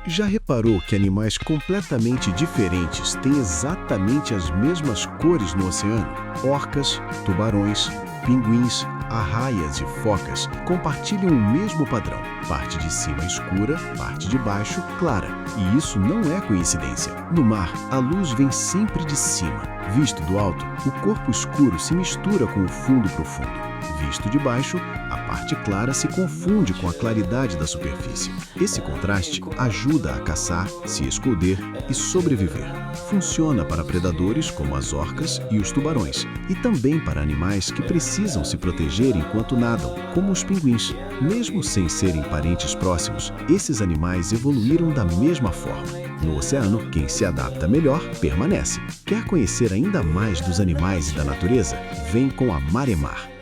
Já reparou que animais completamente diferentes têm exatamente as mesmas cores no oceano? Orcas, tubarões, pinguins, arraias e focas compartilham o mesmo padrão. Parte de cima escura, parte de baixo clara. E isso não é coincidência. No mar, a luz vem sempre de cima. Visto do alto, o corpo escuro se mistura com o fundo profundo. Visto de baixo, a parte clara se confunde com a claridade da superfície. Esse contraste ajuda a caçar, se esconder e sobreviver. Funciona para predadores como as orcas e os tubarões, e também para animais que precisam se proteger enquanto nadam, como os pinguins. Mesmo sem serem parentes próximos, esses animais evoluíram da mesma forma. No oceano, quem se adapta melhor permanece. Quer conhecer ainda mais dos animais e da natureza? Vem com a Maremar.